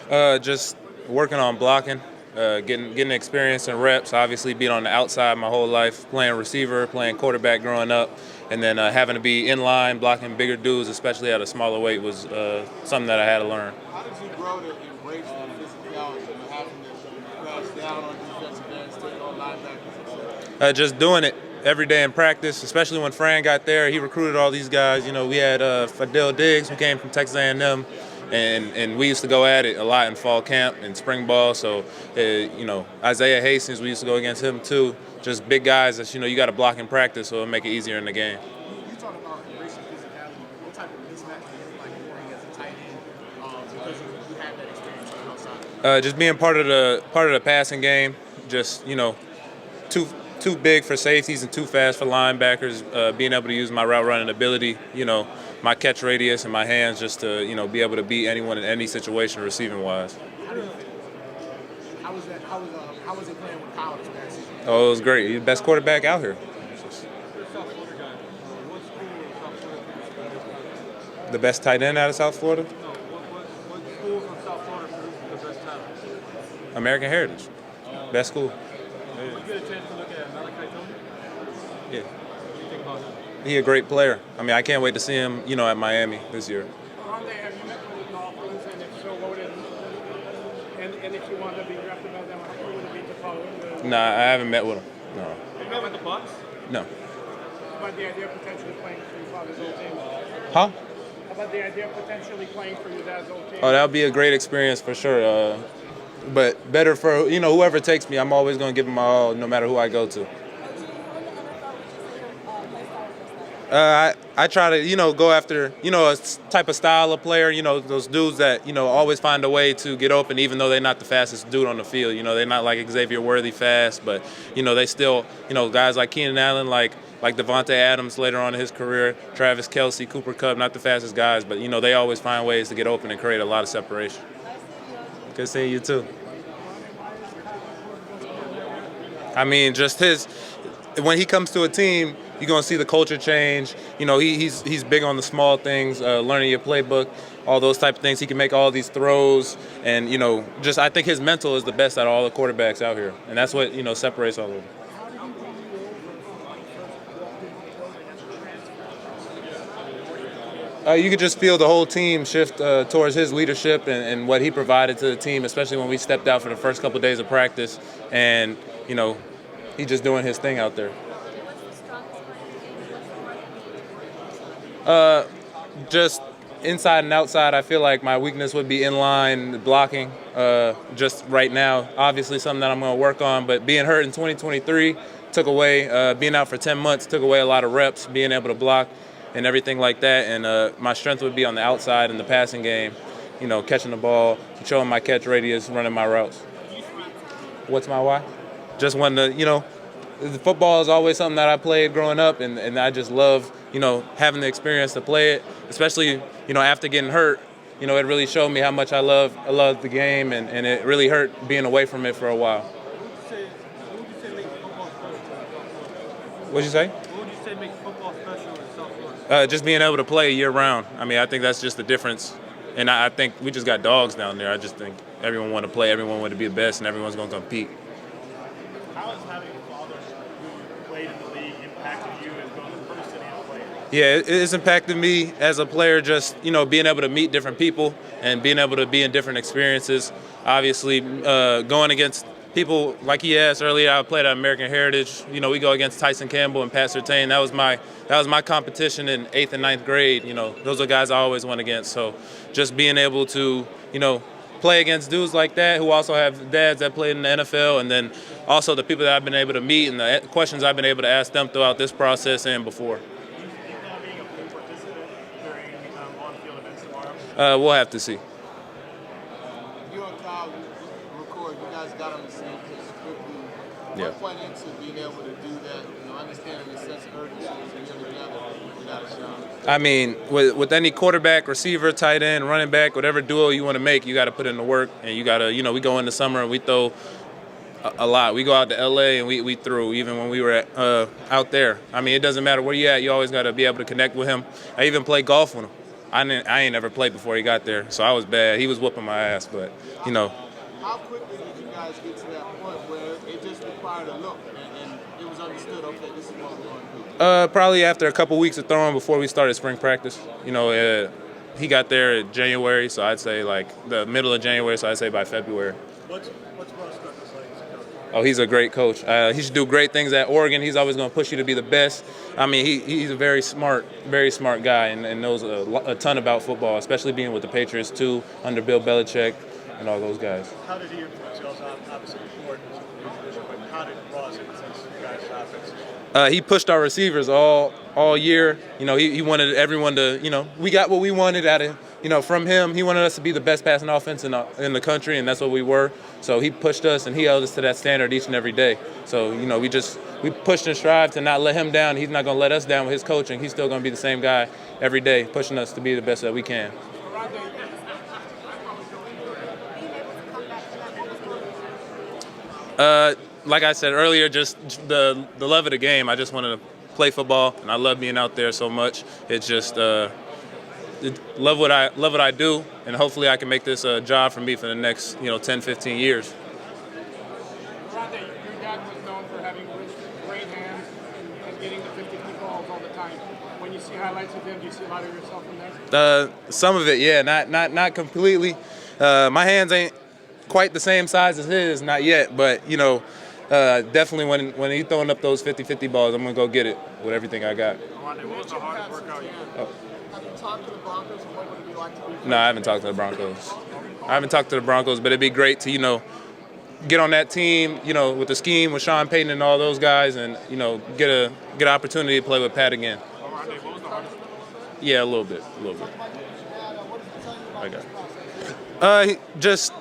Just working on blocking, getting experience and reps. Obviously, being on the outside my whole life, playing receiver, playing quarterback growing up, and then having to be in line, blocking bigger dudes, especially at a smaller weight, was something that I had to learn. How did you grow to embrace the physicality, having to crash down on defensive ends, take on linebackers? Just doing it every day in practice, especially when Fran got there. He recruited all these guys. We had Fidel Diggs, who came from Texas A&M, and we used to go at it a lot in fall camp and spring ball. So, Isaiah Hastings, we used to go against him too. Just big guys that you got to block in practice, so it'll make it easier in the game. You talk about embracing physicality. What type of mismatch do you like working as a tight end because you have that experience on the outside? Just being part of the passing game. Just too big for safeties and too fast for linebackers. Being able to use my route running ability, my catch radius and my hands, just to be able to beat anyone in any situation receiving wise. How was that? How was it playing with Kyle this past season? Oh, it was great. He's the best quarterback out here. The best tight end out of South Florida? What school from South Florida produced the best talent? American Heritage. Best school. Did you get a chance to look at Malachi Tony? Yeah. What do you think about him? He's a great player. I mean, I can't wait to see him, at Miami this year. Oronde, have you met with the Dolphins, and if so, what would it? And if you wanted to be drafted by them, how would it be to follow? Nah, I haven't met with him. No. You met with the Bucks? No. How about the idea of potentially playing for your father's old team? Huh? How about the idea of potentially playing for your dad's old team? Oh, that would be a great experience for sure. But better for, whoever takes me, I'm always going to give them my all, no matter who I go to. I try to, go after, a type of style of player, those dudes that, always find a way to get open, even though they're not the fastest dude on the field. They're not like Xavier Worthy fast, but, they still, guys like Keenan Allen, like Devontae Adams later on in his career, Travis Kelce, Cooper Kupp, not the fastest guys, but, they always find ways to get open and create a lot of separation. Good seeing you, too. I mean, just when he comes to a team, you're going to see the culture change. He's big on the small things, learning your playbook, all those type of things. He can make all these throws, and, I think his mental is the best out of all the quarterbacks out here, and that's what, separates all of them. You could just feel the whole team shift towards his leadership and what he provided to the team, especially when we stepped out for the first couple of days of practice. And, he's just doing his thing out there. Just inside and outside, I feel like my weakness would be in-line blocking. Just right now, obviously something that I'm going to work on. But being hurt in 2023 took away, being out for 10 months took away a lot of reps, being able to block and everything like that. And my strength would be on the outside in the passing game, catching the ball, controlling my catch radius, running my routes. What's my why? Just wanted to, the football is always something that I played growing up, and I just love, having the experience to play it, especially, after getting hurt. It really showed me how much I love the game, and it really hurt being away from it for a while. What would you say makes football special? What'd you say? What would you say makes football special in South Florida? Just being able to play year round. I mean, I think that's just the difference. And I think we just got dogs down there. I just think everyone want to play, everyone want to be the best, and everyone's going to compete. How has having a father who played in the league impacted you as both a person and a player? Yeah, it's impacted me as a player, just, being able to meet different people and being able to be in different experiences. Obviously, going against people, like he asked earlier, I played at American Heritage. We go against Tyson Campbell and Pat Surtain. That was my competition in 8th and 9th grade. Those are guys I always went against. So just being able to, play against dudes like that who also have dads that played in the NFL, and then also the people that I've been able to meet and the questions I've been able to ask them throughout this process and before. Being a full participant during on-field events tomorrow? We'll have to see. You and Kyle record, you guys got on the same page quickly. Yeah. What went into being able to do that, understanding the sense of urgency as we together without a shot? I mean, with any quarterback, receiver, tight end, running back, whatever duo you want to make, you got to put in the work, and you got to, we go in the summer and we throw a lot. We go out to L.A. and we threw, even when we were out there. I mean, it doesn't matter where you at, you always got to be able to connect with him. I even play golf with him. I ain't never played before he got there, so I was bad. He was whooping my ass, but you know. How quickly did you guys get to that point where it just required a look and it was understood, okay, this is what we're going to do? Probably after a couple weeks of throwing before we started spring practice. You know, he got there in January, so I'd say like the middle of January, so I'd say by February. What's Russ Douglas like as a coach? Oh, he's a great coach. He should do great things at Oregon. He's always going to push you to be the best. I mean, he's a very smart guy and knows a ton about football, especially being with the Patriots too, under Bill Belichick and all those guys. How did he influence you? Obviously, important position, but how did Ross influence you guys' offense? He pushed our receivers all year. You know, he wanted everyone to, you know, we got what we wanted out of, you know, from him. He wanted us to be the best passing offense in the country, and that's what we were. So he pushed us, and he held us to that standard each and every day. So, you know, we pushed and strived to not let him down. He's not going to let us down with his coaching. He's still going to be the same guy every day, pushing us to be the best that we can. Like I said earlier, just the love of the game. I just wanted to play football, and I love being out there so much. It's just love what I do, and hopefully I can make this a job for me for the next 10, 15 years. Oronde, your dad was known for having great hands and getting the 50-50 balls all the time. When you see highlights of him, do you see a lot of yourself in there? Some of it, yeah, not completely. My hands ain't quite the same size as his, not yet, but definitely when he's throwing up those 50-50 balls, I'm gonna go get it with everything I got. Oronde, what was the hardest workout you did? Have you talked to the Broncos and what would it be like to be? No, I haven't talked to the Broncos. But it'd be great to, get on that team, with the scheme with Sean Payton and all those guys, and get an opportunity to play with Pat again. Oronde, what was the hardest? Yeah, a little bit. I got it. Just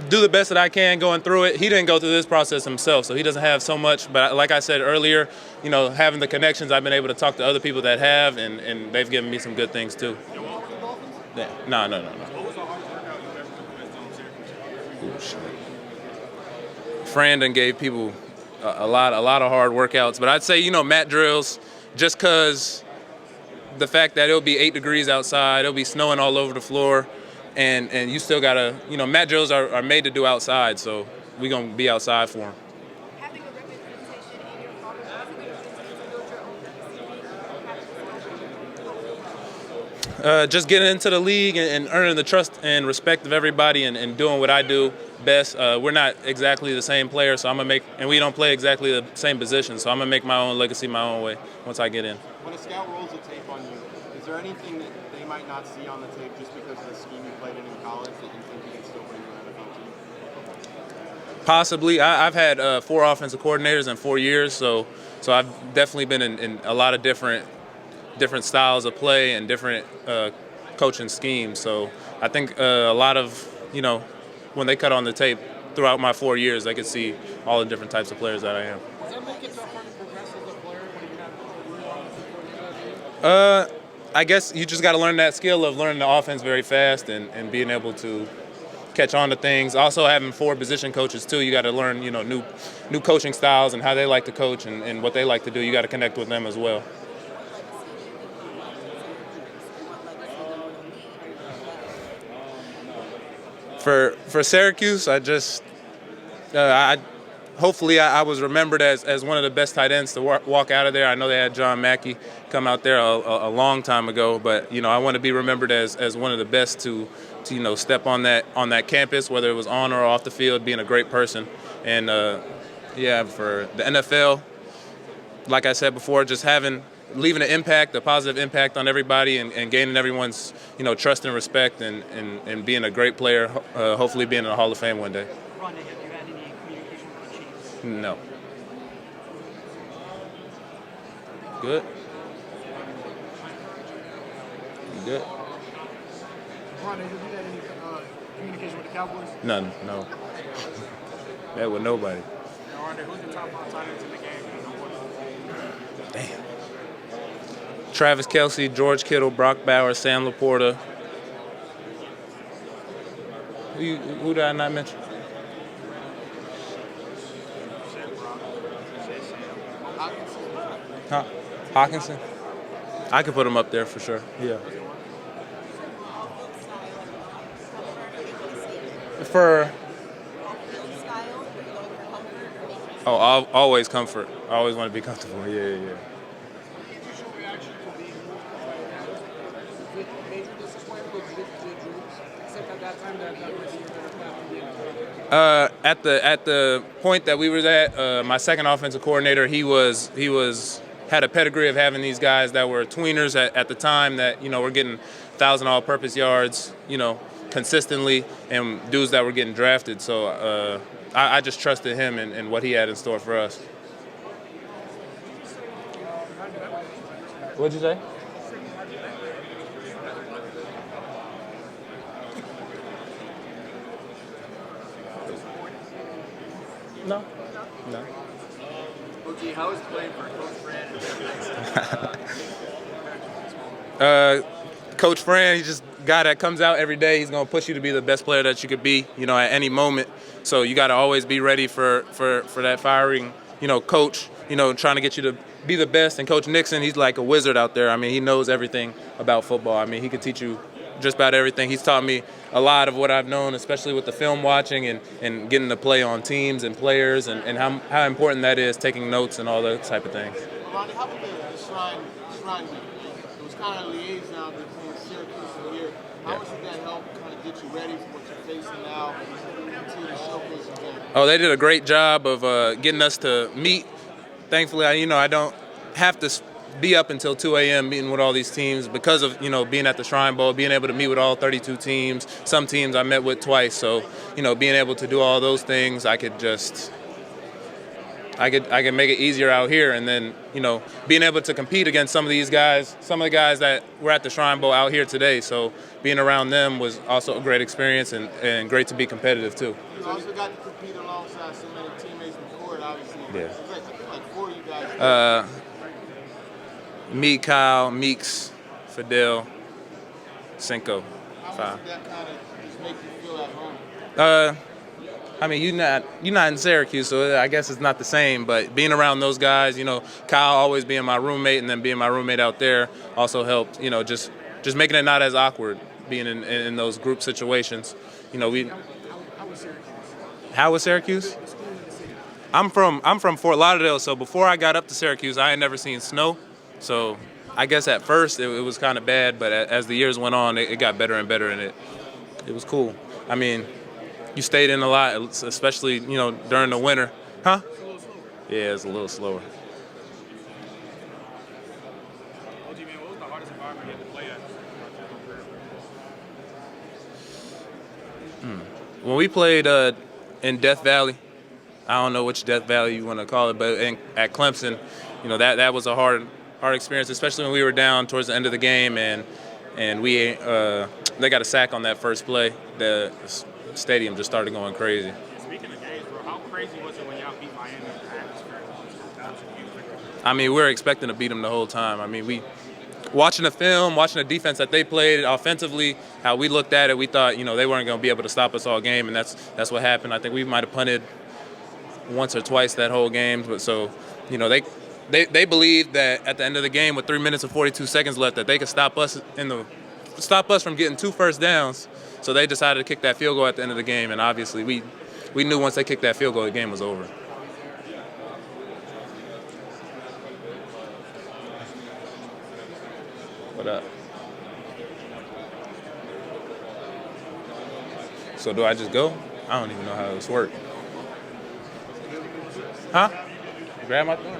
do the best that I can going through it. He didn't go through this process himself, so he doesn't have so much. But like I said earlier, having the connections, I've been able to talk to other people that have, and they've given me some good things too. Yeah. No. What was the hardest workout you ever done in Syracuse? Fran done gave people a lot of hard workouts, but I'd say mat drills, just because the fact that it'll be 8 degrees outside, it'll be snowing all over the floor, and you still gotta mat drills are made to do outside, so we're gonna be outside for them. Having a representation in your father's build your own Just getting into the league and earning the trust and respect of everybody and doing what I do best. We're not exactly the same player, so and we don't play exactly the same position, so I'm gonna make my own legacy my own way once I get in. When a scout rolls a tape on you, is there anything that they might not see on the tape just because of the scheme you played in college that you think you can still bring to an NFL team? Possibly. I've had 4 offensive coordinators in 4 years, so I've definitely been in a lot of different styles of play and different coaching schemes. So I think a lot of, when they cut on the tape throughout my 4 years, they could see all the different types of players that I am. Does that make it tougher to progress as a player when you have a real I guess you just got to learn that skill of learning the offense very fast and being able to catch on to things. Also having 4 position coaches too, you got to learn new coaching styles and how they like to coach and what they like to do. You got to connect with them as well. For Syracuse, hopefully I was remembered as one of the best tight ends to walk out of there. I know they had John Mackey come out there a long time ago, but I want to be remembered as one of the best to step on that campus, whether it was on or off the field, being a great person. And for the NFL, like I said before, just leaving an impact, a positive impact on everybody, and gaining everyone's trust and respect, and being a great player. Hopefully, being in the Hall of Fame one day. Oronde, have you had any communication with the Chiefs? No. Good. Good. Oronde, have you had any communication with the Cowboys? None. No. That with nobody. Oronde, who's the top 5 tight ends in the game? Damn. Travis Kelce, George Kittle, Brock Bowers, Sam Laporta. Who did I not mention? Huh? Hawkinson? I could put him up there for sure. Yeah. For Style, are you going for comfort or maintenance? always comfort. I always want to be comfortable. Yeah. Initial reaction to being with major disappointment did you accept at that time that would be your better path in the At the point that we were at, my second offensive coordinator, he had a pedigree of having these guys that were tweeners at the time that were getting 1,000 all-purpose yards, consistently, and dudes that were getting drafted. So I just trusted him and what he had in store for us. What'd you say? No. OG, how is playing for Coach Fran? Coach Fran, he's just a guy that comes out every day. He's going to push you to be the best player that you could be, at any moment. So you got to always be ready for that firing, coach, trying to get you to be the best. And Coach Nixon, he's like a wizard out there. I mean, he knows everything about football. I mean, he could teach you just about everything. He's taught me a lot of what I've known, especially with the film watching and getting to play on teams and players and how important that is, taking notes and all those type of things. Oronde, how about the Shrine Week? It was kind of a liaison between Syracuse and here. How did that help kind of get you ready for what you're facing now and continue to showcase your game? Oh, they did a great job of getting us to meet. Thankfully, I don't have to be up until 2 a.m. meeting with all these teams because of, being at the Shrine Bowl, being able to meet with all 32 teams. Some teams I met with twice. So, being able to do all those things, I could make it easier out here. And then, being able to compete against some of the guys that were at the Shrine Bowl out here today. So being around them was also a great experience and great to be competitive too. You also got to compete alongside so many teammates in the court, obviously. Yeah. It's like 4 of you guys. Me, Kyle, Meeks, Fidel, Cinco, How 5. much did that kind of just make you feel at home? I mean, you're not in Syracuse, so I guess it's not the same. But being around those guys, Kyle always being my roommate, and then being my roommate out there also helped. Just making it not as awkward being in those group situations. How was Syracuse? How was Syracuse? I'm from Fort Lauderdale, so before I got up to Syracuse, I had never seen snow. So I guess at first it was kind of bad, but as the years went on, it got better and better, and it was cool. I mean, you stayed in a lot, especially during the winter, huh? It's a little slower. Yeah, it's a little slower. OG, man, what was the hardest environment you had to play at? When we played in Death Valley, I don't know which Death Valley you want to call it, but at Clemson, that was a hard experience, especially when we were down towards the end of the game and we they got a sack on that first play. The stadium just started going crazy. Speaking of games, bro, how crazy was it when y'all beat Miami in the atmosphere? I mean, we were expecting to beat them the whole time. I mean, we watching the film, watching the defense that they played offensively, how we looked at it, we thought they weren't going to be able to stop us all game, and that's what happened. I think we might have punted once or twice that whole game, but so they believed that at the end of the game with 3 minutes and 42 seconds left that they could stop us from getting 2 first downs. So they decided to kick that field goal at the end of the game, and obviously we knew once they kicked that field goal, the game was over. What up? So do I just go? I don't even know how this works. Huh? Grab my thing.